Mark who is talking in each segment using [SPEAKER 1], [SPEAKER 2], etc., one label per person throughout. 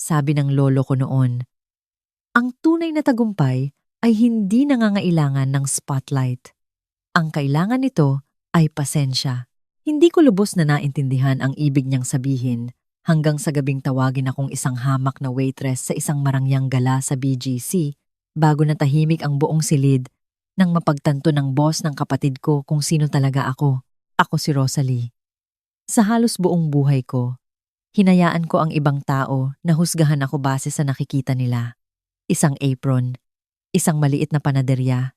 [SPEAKER 1] sabi ng lolo ko noon. Ang tunay na tagumpay ay hindi nangangailangan ng spotlight. Ang kailangan nito ay pasensya. Hindi ko lubos na naintindihan ang ibig niyang sabihin hanggang sa gabing tawagin akong isang hamak na waitress sa isang marangyang gala sa BGC bago natahimik ang buong silid nang mapagtanto ng boss ng kapatid ko kung sino talaga ako. Ako si Rosalie. Sa halos buong buhay ko, hinayaan ko ang ibang tao na husgahan ako base sa nakikita nila. Isang apron, isang maliit na panaderya,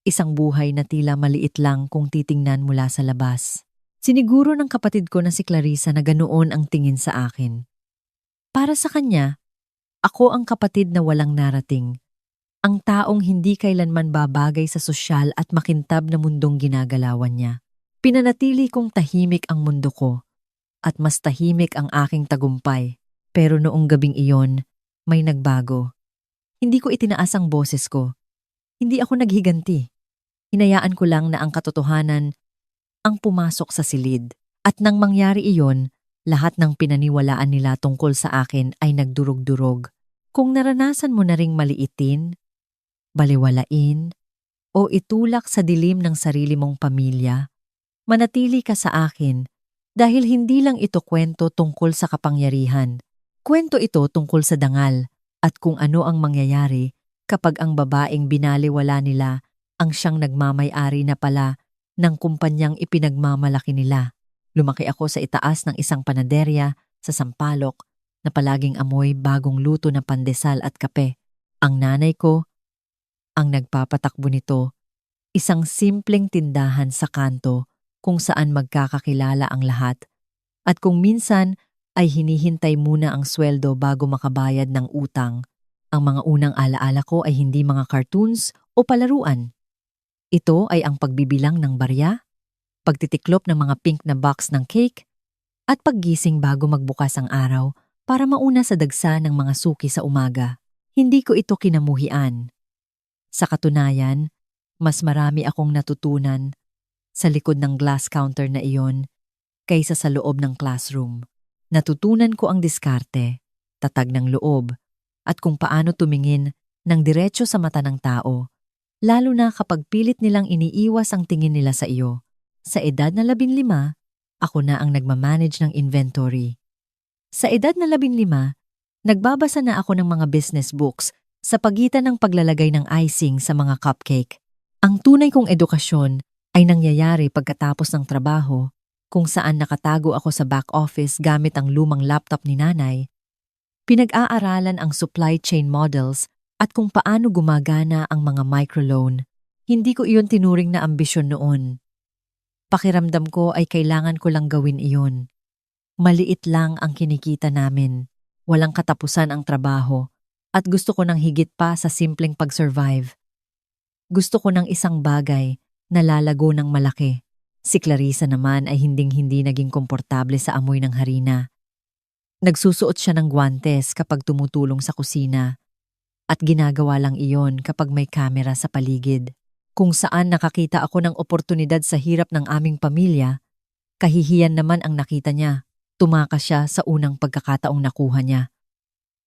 [SPEAKER 1] isang buhay na tila maliit lang kung titingnan mula sa labas. Siniguro ng kapatid ko na si Clarissa na ganoon ang tingin sa akin. Para sa kanya, ako ang kapatid na walang narating. Ang taong hindi kailanman babagay sa sosyal at makintab na mundong ginagalawan niya. Pinanatili kong tahimik ang mundo ko at mas tahimik ang aking tagumpay. Pero noong gabing iyon, may nagbago. Hindi ko itinaas ang boses ko. Hindi ako naghiganti. Hinayaan ko lang na ang katotohanan ang pumasok sa silid. At nang mangyari iyon, lahat ng pinaniwalaan nila tungkol sa akin ay nagdurog-durog. Kung naranasan mo na ring maliitin, baliwalain, o itulak sa dilim ng sarili mong pamilya, manatili ka sa akin dahil hindi lang ito kwento tungkol sa kapangyarihan. Kwento ito tungkol sa dangal at kung ano ang mangyayari kapag ang babaeng binaliwala nila ang siyang nagmamay-ari na pala ng kumpanyang ipinagmamalaki nila. Lumaki ako sa itaas ng isang panaderya sa Sampaloc na palaging amoy bagong luto na pandesal at kape. Ang nanay ko ang nagpapatakbo nito, isang simpleng tindahan sa kanto kung saan magkakakilala ang lahat at kung minsan ay hinihintay muna ang sweldo bago makabayad ng utang. Ang mga unang alaala ko ay hindi mga cartoons o palaruan. Ito ay ang pagbibilang ng barya, pagtitiklop ng mga pink na box ng cake, at paggising bago magbukas ang araw para mauna sa dagsa ng mga suki sa umaga. Hindi ko ito kinamuhian. Sa katunayan, mas marami akong natutunan sa likod ng glass counter na iyon kaysa sa loob ng classroom. Natutunan ko ang diskarte, tatag ng loob, at kung paano tumingin ng diretso sa mata ng tao, lalo na kapag pilit nilang iniiwas ang tingin nila sa iyo. Sa edad na 15, ako na ang nagmamanage ng inventory. Sa edad na 15, nagbabasa na ako ng mga business books sa pagitan ng paglalagay ng icing sa mga cupcake. Ang tunay kong edukasyon ay nangyayari pagkatapos ng trabaho, kung saan nakatago ako sa back office gamit ang lumang laptop ni nanay. Pinag-aaralan ang supply chain models at kung paano gumagana ang mga microloan. Hindi ko iyon tinuring na ambisyon noon. Pakiramdam ko ay kailangan ko lang gawin iyon. Maliit lang ang kinikita namin, walang katapusan ang trabaho, at gusto ko ng higit pa sa simpleng pag-survive. Gusto ko ng isang bagay na lalago ng malaki. Si Clarissa naman ay hinding-hindi naging komportable sa amoy ng harina. Nagsusuot siya ng guwantes kapag tumutulong sa kusina at ginagawa lang iyon kapag may kamera sa paligid. Kung saan nakakita ako ng oportunidad sa hirap ng aming pamilya, kahihiyan naman ang nakita niya. Tumakas siya sa unang pagkakataong nakuha niya.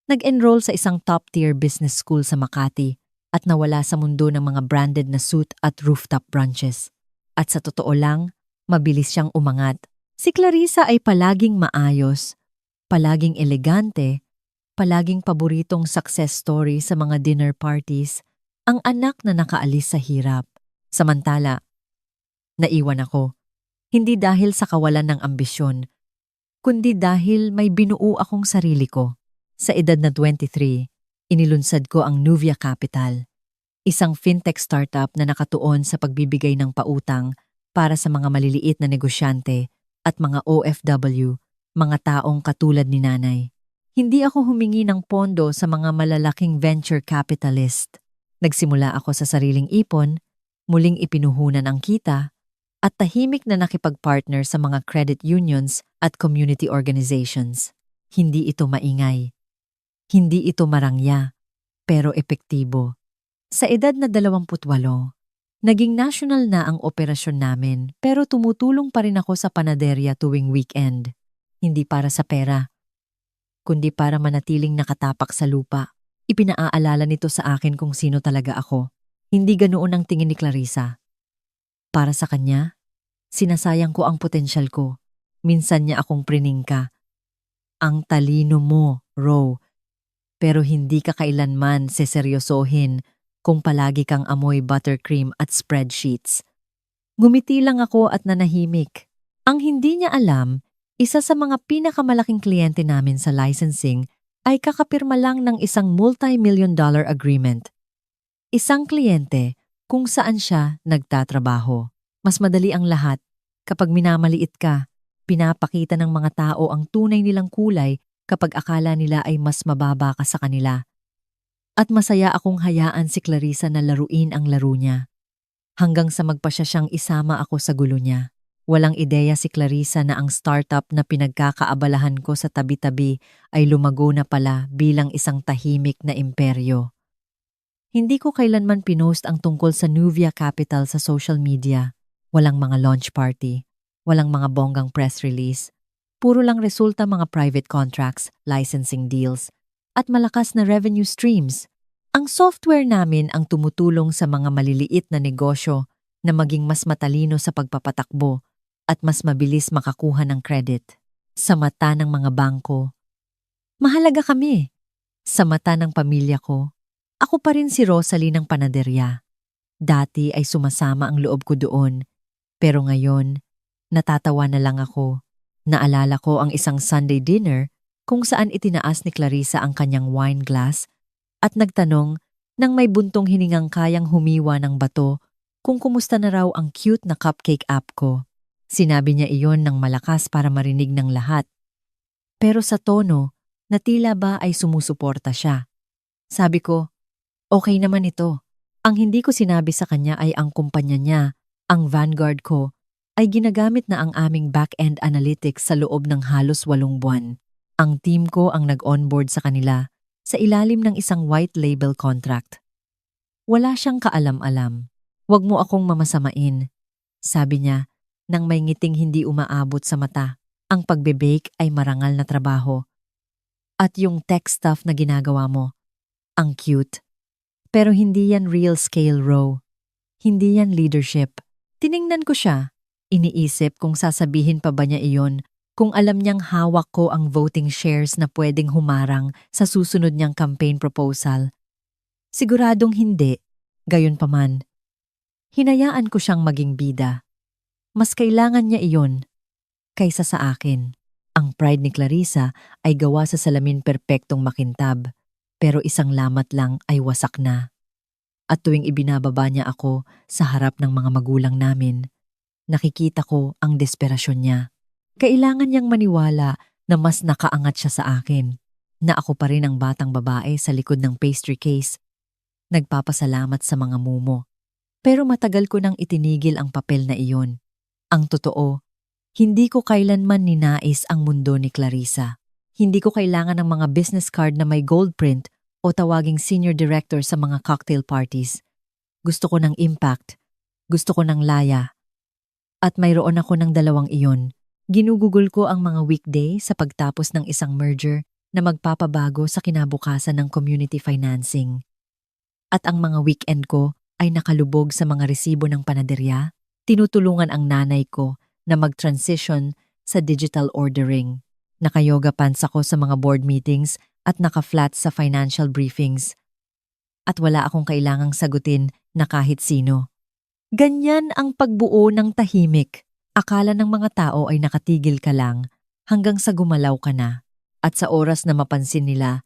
[SPEAKER 1] Nag-enroll sa isang top-tier business school sa Makati at nawala sa mundo ng mga branded na suit at rooftop brunches. At sa totoo lang, mabilis siyang umangat. Si Clarissa ay palaging maayos, palaging elegante, palaging paboritong success story sa mga dinner parties, ang anak na nakaalis sa hirap. Samantala, naiwan ako. Hindi dahil sa kawalan ng ambisyon, kundi dahil may binuo akong sarili ko. Sa edad na 23, inilunsad ko ang Nuvia Capital, isang fintech startup na nakatuon sa pagbibigay ng pautang para sa mga maliliit na negosyante at mga OFW, mga taong katulad ni nanay. Hindi ako humingi ng pondo sa mga malalaking venture capitalist. Nagsimula ako sa sariling ipon, muling ipinuhunan ang kita, at tahimik na nakipag-partner sa mga credit unions at community organizations. Hindi ito maingay. Hindi ito marangya, pero epektibo. Sa edad na 28, naging national na ang operasyon namin pero tumutulong pa rin ako sa panaderya tuwing weekend. Hindi para sa pera, kundi para manatiling nakatapak sa lupa. Ipinaaalala nito sa akin kung sino talaga ako. Hindi ganoon ang tingin ni Clarissa. Para sa kanya, sinasayang ko ang potensyal ko. Minsan niya akong priningka. Ang talino mo, Ro, pero hindi ka kailanman seseryosohin kung palagi kang amoy buttercream at spreadsheets. Ngumiti lang ako at nanahimik. Ang hindi niya alam, isa sa mga pinakamalaking kliyente namin sa licensing ay kakapirma lang ng isang multi-million-dollar agreement. Isang kliyente kung saan siya nagtatrabaho. Mas madali ang lahat kapag minamaliit ka, pinapakita ng mga tao ang tunay nilang kulay kapag akala nila ay mas mababa ka sa kanila. At masaya akong hayaan si Clarissa na laruin ang laro niya. Hanggang sa magpasya siyang isama ako sa gulo niya. Walang ideya si Clarissa na ang startup na pinagkakaabalahan ko sa tabi-tabi ay lumago na pala bilang isang tahimik na imperyo. Hindi ko kailanman pinost ang tungkol sa Nuvia Capital sa social media. Walang mga launch party, walang mga bonggang press release. Puro lang resulta mga private contracts, licensing deals, at malakas na revenue streams. Ang software namin ang tumutulong sa mga maliliit na negosyo na maging mas matalino sa pagpapatakbo at mas mabilis makakuha ng credit. Sa mata ng mga bangko, mahalaga kami. Sa mata ng pamilya ko, ako pa rin si Rosalie ng panaderya. Dati ay sumasama ang loob ko doon, pero ngayon, natatawa na lang ako. Naalala ko ang isang Sunday dinner kung saan itinaas ni Clarissa ang kanyang wine glass at nagtanong nang may buntong hiningang kayang humiwa ng bato kung kumusta na raw ang cute na cupcake app ko. Sinabi niya iyon ng malakas para marinig ng lahat. Pero sa tono, na tila ba ay sumusuporta siya. Sabi ko, okay naman ito. Ang hindi ko sinabi sa kanya ay ang kumpanya niya, ang Vanguard ko, ay ginagamit na ang aming back-end analytics sa loob ng halos 8 buwan. Ang team ko ang nag-onboard sa kanila sa ilalim ng isang white label contract. Wala siyang kaalam-alam. Huwag mo akong mamasamain. Sabi niya, nang may ngiting hindi umaabot sa mata. Ang pagbe-bake ay marangal na trabaho. At yung tech stuff na ginagawa mo, ang cute. Pero hindi yan real scale, Ro. Hindi yan leadership. Tiningnan ko siya. Iniisip kung sasabihin pa ba niya iyon kung alam niyang hawak ko ang voting shares na pwedeng humarang sa susunod niyang campaign proposal. Siguradong hindi, gayunpaman. Hinayaan ko siyang maging bida. Mas kailangan niya iyon kaysa sa akin. Ang pride ni Clarissa ay gawa sa salamin perpektong makintab, pero isang lamat lang ay wasak na. At tuwing ibinababa niya ako sa harap ng mga magulang namin, nakikita ko ang desperasyon niya. Kailangan niyang maniwala na mas nakaangat siya sa akin, na ako pa rin ang batang babae sa likod ng pastry case. Nagpapasalamat sa mga mumo. Pero matagal ko nang itinigil ang papel na iyon. Ang totoo, hindi ko kailanman ninais ang mundo ni Clarissa. Hindi ko kailangan ng mga business card na may gold print o tawaging senior director sa mga cocktail parties. Gusto ko ng impact. Gusto ko ng laya. At mayroon ako ng dalawang iyon. Ginugugol ko ang mga weekday sa pagtapos ng isang merger na magpapabago sa kinabukasan ng community financing. At ang mga weekend ko ay nakalubog sa mga resibo ng panaderya. Tinutulungan ang nanay ko na mag-transition sa digital ordering. Nakayoga pants ako sa mga board meetings at naka-flat sa financial briefings. At wala akong kailangang sagutin na kahit sino. Ganyan ang pagbuo ng tahimik. Akala ng mga tao ay nakatigil ka lang hanggang sa gumalaw ka na. At sa oras na mapansin nila,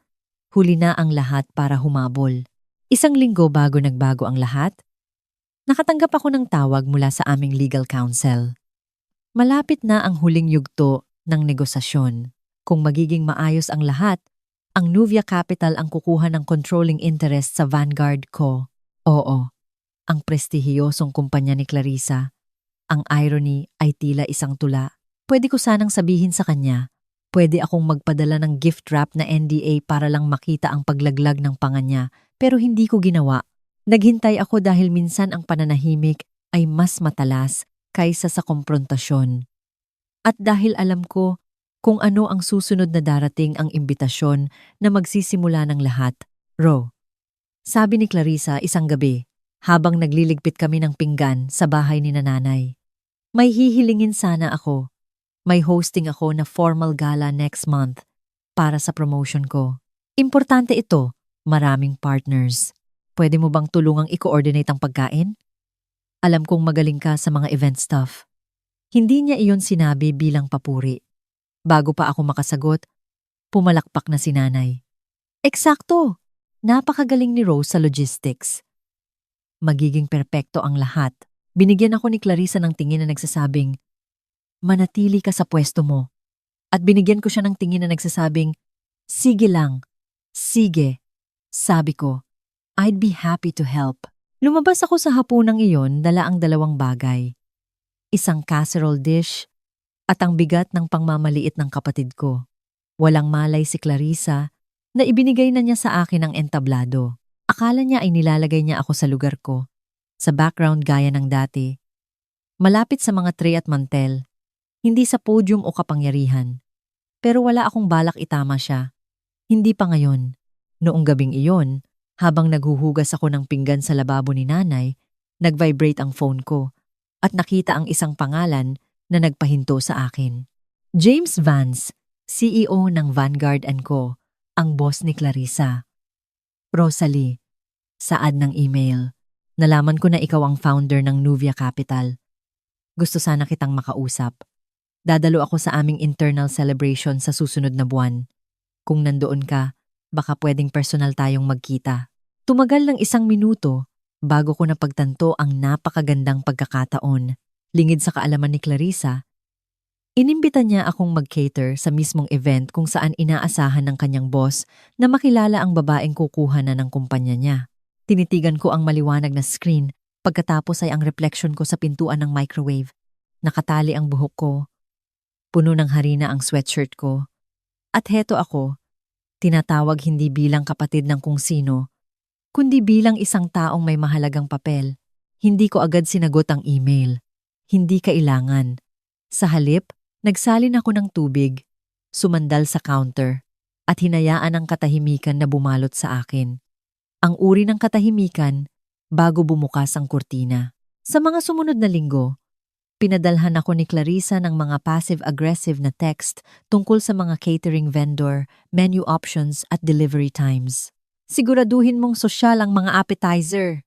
[SPEAKER 1] huli na ang lahat para humabol. Isang linggo bago nagbago ang lahat, nakatanggap ako ng tawag mula sa aming legal counsel. Malapit na ang huling yugto ng negosasyon. Kung magiging maayos ang lahat, ang Nuvia Capital ang kukuha ng controlling interest sa Vanguard ko. Oo, ang prestihiyosong kumpanya ni Clarissa. Ang irony ay tila isang tula. Pwede ko sanang sabihin sa kanya, pwede akong magpadala ng gift wrap na NDA para lang makita ang paglaglag ng panga niya, pero hindi ko ginawa. Naghintay ako dahil minsan ang pananahimik ay mas matalas kaysa sa komprontasyon. At dahil alam ko kung ano ang susunod na darating ang imbitasyon na magsisimula ng lahat. Ro, sabi ni Clarissa isang gabi, habang nagliligpit kami ng pinggan sa bahay ni nanay. May hihilingin sana ako. May hosting ako na formal gala next month para sa promotion ko. Importante ito, maraming partners. Pwede mo bang tulungang i-coordinate ang pagkain? Alam kong magaling ka sa mga event stuff. Hindi niya iyon sinabi bilang papuri. Bago pa ako makasagot, pumalakpak na si nanay. Eksakto! Napakagaling ni Rose sa logistics. Magiging perpekto ang lahat. Binigyan ako ni Clarissa ng tingin na nagsasabing, manatili ka sa pwesto mo. At binigyan ko siya ng tingin na nagsasabing, sige lang, sige. Sabi ko, I'd be happy to help. Lumabas ako sa hapunang iyon dala ang dalawang bagay. Isang casserole dish at ang bigat ng pangmamaliit ng kapatid ko. Walang malay si Clarissa na ibinigay na niya sa akin ang entablado. Akala niya ay nilalagay niya ako sa lugar ko, sa background gaya ng dati. Malapit sa mga tray at mantel, hindi sa podium o kapangyarihan. Pero wala akong balak itama siya. Hindi pa ngayon. Noong gabing iyon, habang naghuhugas ako ng pinggan sa lababo ni nanay, nag-vibrate ang phone ko at nakita ang isang pangalan na nagpahinto sa akin. James Vance, CEO ng Vanguard & Co., ang boss ni Clarissa. Rosalie, saad ng email. Nalaman ko na ikaw ang founder ng Nuvia Capital. Gusto sana kitang makausap. Dadalo ako sa aming internal celebration sa susunod na buwan. Kung nandoon ka, baka pwedeng personal tayong magkita. Tumagal ng 1 minuto bago ko napagtanto ang napakagandang pagkakataon. Lingid sa kaalaman ni Clarissa, inimbita niya akong mag-cater sa mismong event kung saan inaasahan ng kanyang boss na makilala ang babaeng kukuha na ng kumpanya niya. Tinitigan ko ang maliwanag na screen, pagkatapos ay ang reflection ko sa pintuan ng microwave. Nakatali ang buhok ko. Puno ng harina ang sweatshirt ko. At heto ako, tinatawag hindi bilang kapatid ng kung sino, kundi bilang isang taong may mahalagang papel. Hindi ko agad sinagot ang email. Hindi kailangan. Sa halip, nagsalin ako ng tubig, sumandal sa counter, at hinayaan ang katahimikan na bumalot sa akin. Ang uri ng katahimikan bago bumukas ang kurtina. Sa mga sumunod na linggo, pinadalhan ako ni Clarissa ng mga passive-aggressive na text tungkol sa mga catering vendor, menu options at delivery times. Siguraduhin mong sosyal ang mga appetizer.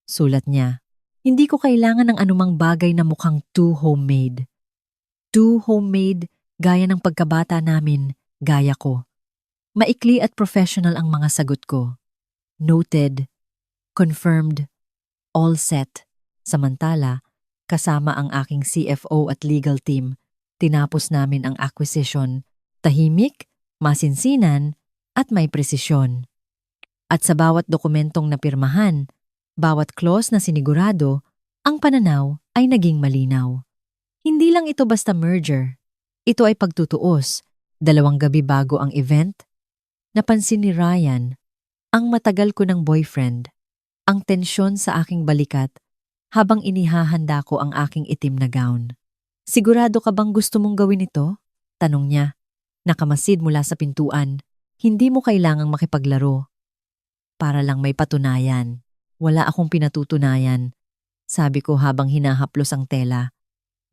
[SPEAKER 1] Sulat niya. Hindi ko kailangan ng anumang bagay na mukhang too homemade. Too homemade, gaya ng pagkabata namin, gaya ko. Maikli at professional ang mga sagot ko. Noted, confirmed, all set. Samantala, kasama ang aking CFO at legal team, tinapos namin ang acquisition, tahimik, masinsinan, at may presisyon. At sa bawat dokumentong napirmahan, bawat clause na sinigurado, ang pananaw ay naging malinaw. Hindi lang ito basta merger. Ito ay pagtutuos. 2 gabi bago ang event, napansin ni Ryan, ang matagal ko ng boyfriend, ang tensyon sa aking balikat habang inihahanda ko ang aking itim na gown. Sigurado ka bang gusto mong gawin ito? Tanong niya. Nakamasid mula sa pintuan. Hindi mo kailangang makipaglaro. Para lang may patunayan. Wala akong pinatutunayan. Sabi ko habang hinahaplos ang tela.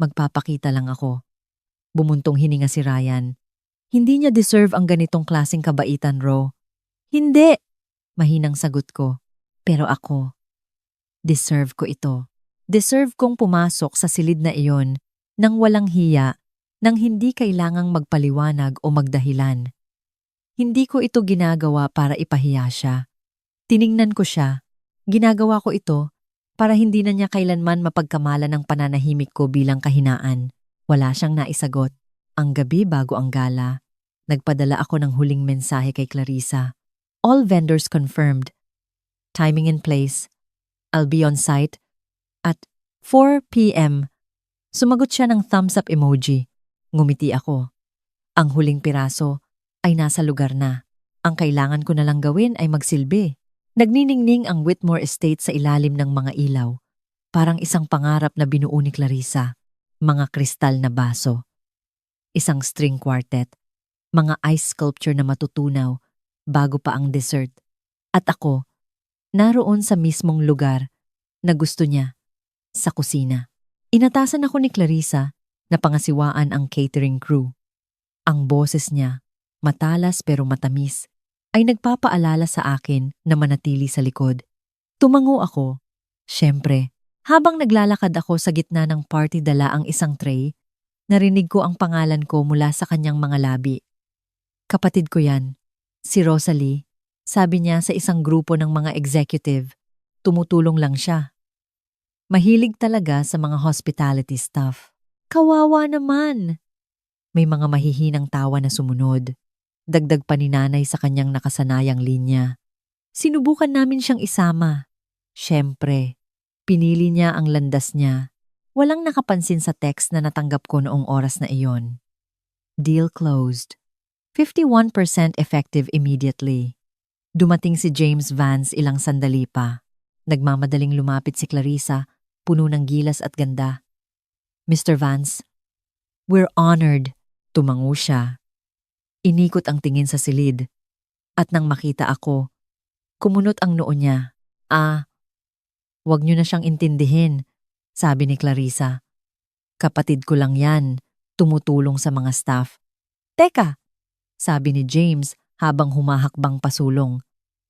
[SPEAKER 1] Magpapakita lang ako. Bumuntong hininga si Ryan. Hindi niya deserve ang ganitong klaseng kabaitan, Ro. Hindi! Mahinang sagot ko. Pero ako, deserve ko ito. Deserve kong pumasok sa silid na iyon nang walang hiya, nang hindi kailangang magpaliwanag o magdahilan. Hindi ko ito ginagawa para ipahiya siya. Tiningnan ko siya. Ginagawa ko ito para hindi na niya kailanman mapagkamalan ng pananahimik ko bilang kahinaan. Wala siyang naisagot. Ang gabi bago ang gala, nagpadala ako ng huling mensahe kay Clarissa. All vendors confirmed. Timing in place. I'll be on site at 4 p.m. Sumagot siya ng thumbs up emoji. Ngumiti ako. Ang huling piraso ay nasa lugar na. Ang kailangan ko na lang gawin ay magsilbi. Nagniningning ang Whitmore Estate sa ilalim ng mga ilaw. Parang isang pangarap na binuo ni Clarissa. Mga kristal na baso. isang string quartet, mga ice sculpture na matutunaw bago pa ang dessert. At ako, naroon sa mismong lugar na gusto niya, sa kusina. Inatasan ako ni Clarissa na pangasiwaan ang catering crew. Ang boses niya, matalas pero matamis, ay nagpapaalala sa akin na manatili sa likod. Tumango ako. Siyempre, habang naglalakad ako sa gitna ng party dala ang isang tray, narinig ko ang pangalan ko mula sa kanyang mga labi. Kapatid ko yan, si Rosalie, sabi niya sa isang grupo ng mga executive. Tumutulong lang siya. Mahilig talaga sa mga hospitality staff. Kawawa naman! May mga mahihinang tawa na sumunod. Dagdag pa ni nanay sa kanyang nakasanayang linya. Sinubukan namin siyang isama. Siyempre, pinili niya ang landas niya. Walang nakapansin sa text na natanggap ko noong oras na iyon. Deal closed. 51% effective immediately. Dumating si James Vance ilang sandali pa. Nagmamadaling lumapit si Clarissa, puno ng gilas at ganda. Mr. Vance, we're honored. Tumango siya. Inikot ang tingin sa silid. At nang makita ako, kumunot ang noo niya. Wag niyo na siyang intindihin, sabi ni Clarissa. Kapatid ko lang yan, tumutulong sa mga staff. Teka, sabi ni James habang humahakbang pasulong.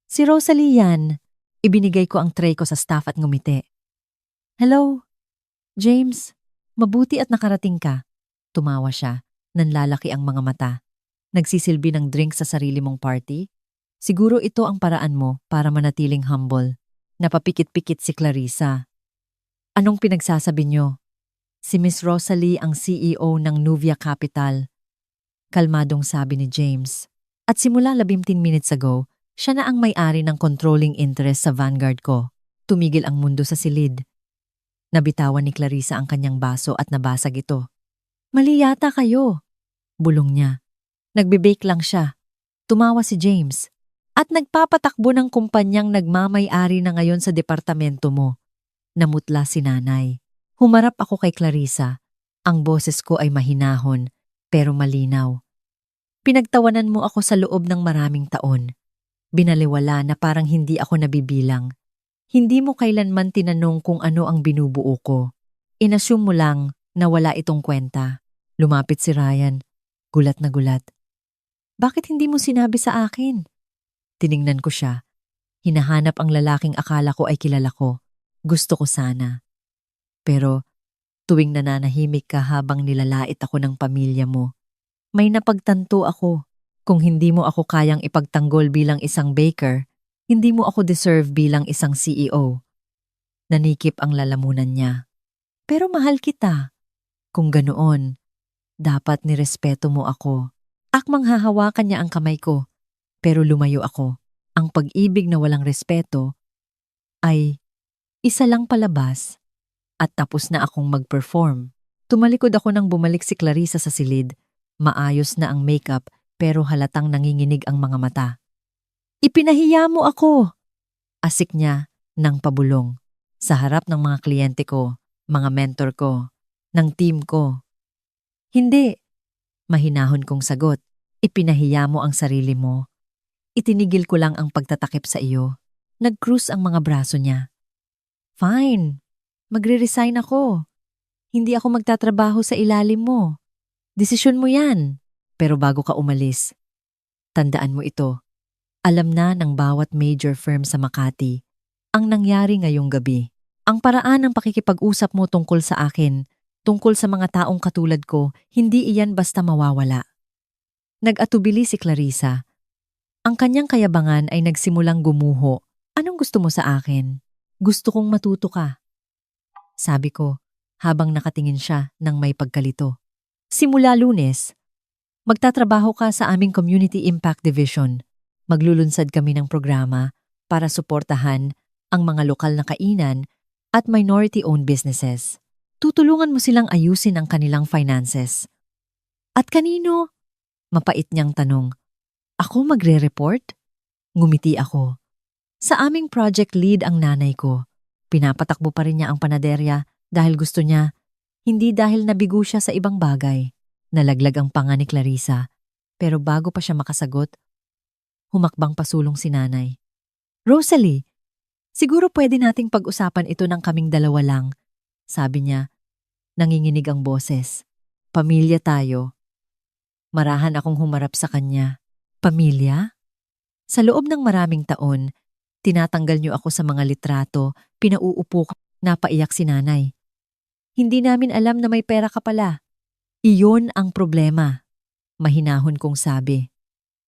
[SPEAKER 1] Si Rosalie yan. Ibinigay ko ang tray ko sa staff at ngumiti. Hello, James. Mabuti at nakarating ka. Tumawa siya, nanlalaki ang mga mata. Nagsisilbi ng drink sa sarili mong party? Siguro ito ang paraan mo para manatiling humble. Napapikit-pikit si Clarissa. Anong pinagsasabi niyo? Si Miss Rosalie ang CEO ng Nuvia Capital. Kalmadong sabi ni James. At simula 15 minutes ago, siya na ang may-ari ng controlling interest sa Vanguard ko. Tumigil ang mundo sa silid. Nabitawan ni Clarissa ang kanyang baso at nabasag ito. Mali yata kayo. Bulong niya. Nagbe-bake lang siya. Tumawa si James. At nagpapatakbo ng kumpanyang nagmamay-ari na ngayon sa departamento mo. Namutla si nanay. Humarap ako kay Clarissa. Ang boses ko ay mahinahon, pero malinaw. Pinagtawanan mo ako sa loob ng maraming taon. Binaliwala na parang hindi ako nabibilang. Hindi mo kailanman tinanong kung ano ang binubuo ko. Inassume mo lang na wala itong kwenta. Lumapit si Ryan. Gulat na gulat. Bakit hindi mo sinabi sa akin? Tiningnan ko siya. Hinahanap ang lalaking akala ko ay kilala ko. Gusto ko sana. Pero tuwing nananahimik ka habang nilalait ako ng pamilya mo, may napagtanto ako. Kung hindi mo ako kayang ipagtanggol bilang isang baker, hindi mo ako deserve bilang isang CEO. Nanikip ang lalamunan niya. Pero mahal kita. Kung ganoon, dapat nirespeto mo ako. Akmang hahawakan niya ang kamay ko. Pero lumayo ako. Ang pag-ibig na walang respeto ay isa lang palabas at tapos na akong mag-perform. Tumalikod ako nang bumalik si Clarissa sa silid. Maayos na ang makeup pero halatang nanginginig ang mga mata. Ipinahiya mo ako! Asik niya ng pabulong. Sa harap ng mga kliyente ko, mga mentor ko, ng team ko. Hindi. Mahinahon kong sagot. Ipinahiya mo ang sarili mo. Itinigil ko lang ang pagtatakip sa iyo. Nag-cruise ang mga braso niya. Fine. Magre-resign ako. Hindi ako magtatrabaho sa ilalim mo. Desisyon mo yan. Pero bago ka umalis, tandaan mo ito. Alam na ng bawat major firm sa Makati ang nangyari ngayong gabi. Ang paraan ng pakikipag-usap mo tungkol sa akin, tungkol sa mga taong katulad ko, hindi iyan basta mawawala. Nag-atubili si Clarissa. Ang kanyang kayabangan ay nagsimulang gumuho. Anong gusto mo sa akin? Gusto kong matuto ka. Sabi ko, habang nakatingin siya ng may pagkalito. Simula Lunes, magtatrabaho ka sa aming Community Impact Division. Maglulunsad kami ng programa para suportahan ang mga lokal na kainan at minority-owned businesses. Tutulungan mo silang ayusin ang kanilang finances. At kanino? Mapait niyang tanong. Ako magre-report? Ngumiti ako. Sa aming project lead ang nanay ko. Pinapatakbo pa rin niya ang panaderya dahil gusto niya, hindi dahil nabigo siya sa ibang bagay. Nalaglag ang panga ni Clarissa, pero bago pa siya makasagot, humakbang pasulong si nanay. Rosalie, siguro pwede nating pag-usapan ito ng kaming dalawa lang, sabi niya. Nanginginig ang boses. Pamilya tayo. Marahan akong humarap sa kanya. Pamilya? Sa loob ng maraming taon, tinatanggal niyo ako sa mga litrato, pinauupo ko, napaiyak si nanay. Hindi namin alam na may pera ka pala. Iyon ang problema, mahinahon kong sabi.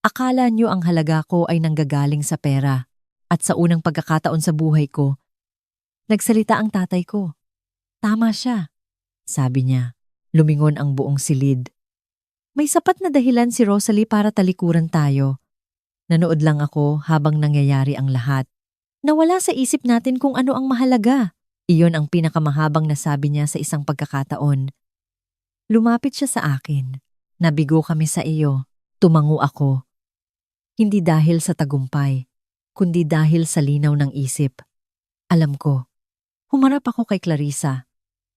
[SPEAKER 1] Akala niyo ang halaga ko ay nanggagaling sa pera. At sa unang pagkakataon sa buhay ko, nagsalita ang tatay ko. Tama siya, sabi niya. Lumingon ang buong silid. May sapat na dahilan si Rosalie para talikuran tayo. Nanood lang ako habang nangyayari ang lahat. Nawala sa isip natin kung ano ang mahalaga. Iyon ang pinakamahabang nasabi niya sa isang pagkakataon. Lumapit siya sa akin. Nabigo kami sa iyo. Tumango ako. Hindi dahil sa tagumpay, kundi dahil sa linaw ng isip. Alam ko. Humarap ako kay Clarissa.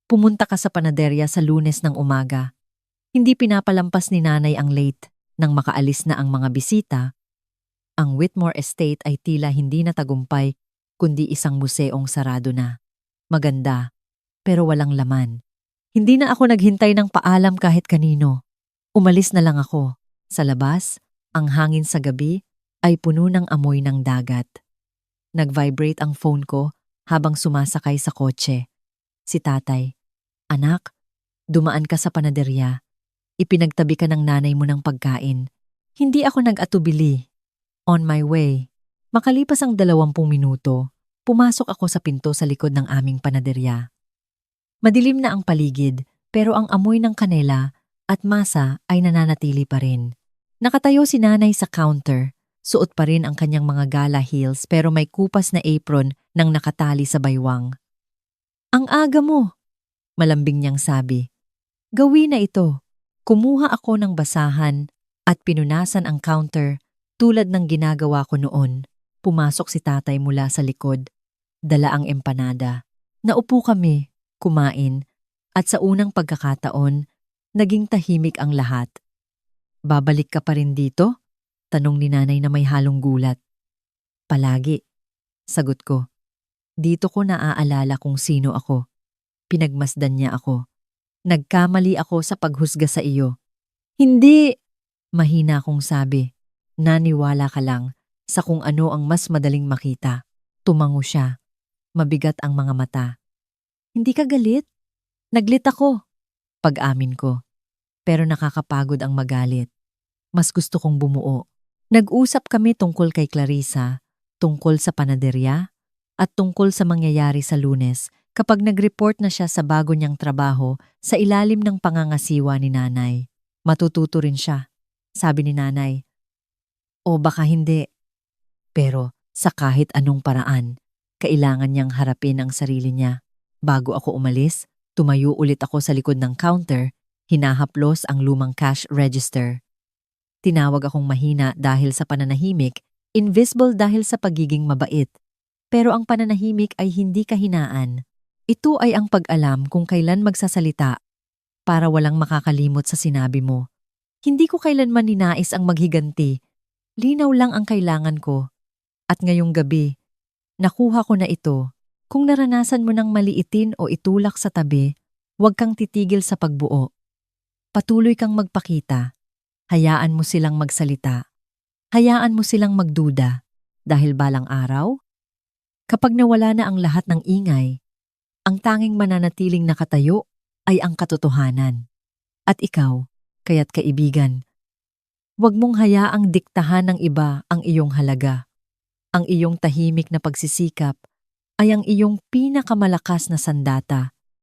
[SPEAKER 1] Pumunta ka sa panaderya sa Lunes ng umaga. Hindi pinapalampas ni nanay ang late. Nang makaalis na ang mga bisita, ang Whitmore Estate ay tila hindi na tagumpay, kundi isang museong sarado na. Maganda, pero walang laman. Hindi na ako naghintay ng paalam kahit kanino. Umalis na lang ako. Sa labas, ang hangin sa gabi ay puno ng amoy ng dagat. Nag-vibrate ang phone ko habang sumasakay sa kotse. Si tatay, anak, dumaan ka sa panaderya. Ipinagtabi ka ng nanay mo ng pagkain. Hindi ako nag-atubili. On my way. Makalipas ang 20 minuto, pumasok ako sa pinto sa likod ng aming panaderya. Madilim na ang paligid, pero ang amoy ng kanela at masa ay nananatili pa rin. Nakatayo si nanay sa counter, suot pa rin ang kanyang mga gala heels pero may kupas na apron nang nakatali sa baywang. Ang aga mo, malambing niyang sabi. Gawin na ito. Kumuha ako ng basahan at pinunasan ang counter tulad ng ginagawa ko noon. Pumasok si tatay mula sa likod. Dala ang empanada. Naupo kami, kumain, at sa unang pagkakataon, naging tahimik ang lahat. Babalik ka pa rin dito? Tanong ni nanay na may halong gulat. Palagi, sagot ko. Dito ko naaalala kung sino ako. Pinagmasdan niya ako. Nagkamali ako sa paghusga sa iyo. Hindi, mahina kong sabi. Naniwala ka lang sa kung ano ang mas madaling makita. Tumango siya. Mabigat ang mga mata. Hindi ka galit? Naglit ako. Pag-amin ko. Pero nakakapagod ang magalit. Mas gusto kong bumuo. Nag-usap kami tungkol kay Clarissa, tungkol sa panaderya, at tungkol sa mangyayari sa Lunes kapag nag-report na siya sa bago niyang trabaho sa ilalim ng pangangasiwa ni nanay. Matututo rin siya, sabi ni nanay. O baka hindi. Pero sa kahit anong paraan, kailangan niyang harapin ang sarili niya. Bago ako umalis, tumayo ulit ako sa likod ng counter, hinahaplos ang lumang cash register. Tinawag akong mahina dahil sa pananahimik, invisible dahil sa pagiging mabait. Pero ang pananahimik ay hindi kahinaan. Ito ay ang pag-alam kung kailan magsasalita para walang makakalimot sa sinabi mo. Hindi ko kailanman ninais ang maghiganti. Linaw lang ang kailangan ko. At ngayong gabi, nakuha ko na ito. Kung naranasan mo ng maliitin o itulak sa tabi, huwag kang titigil sa pagbuo. Patuloy kang magpakita. Hayaan mo silang magsalita. Hayaan mo silang magduda. Dahil balang araw, kapag nawala na ang lahat ng ingay, ang tanging mananatiling nakatayo ay ang katotohanan. At ikaw, kaya't kaibigan, huwag mong hayaang diktahan ng iba ang iyong halaga. Ang iyong tahimik na pagsisikap ay ang iyong pinakamalakas na sandata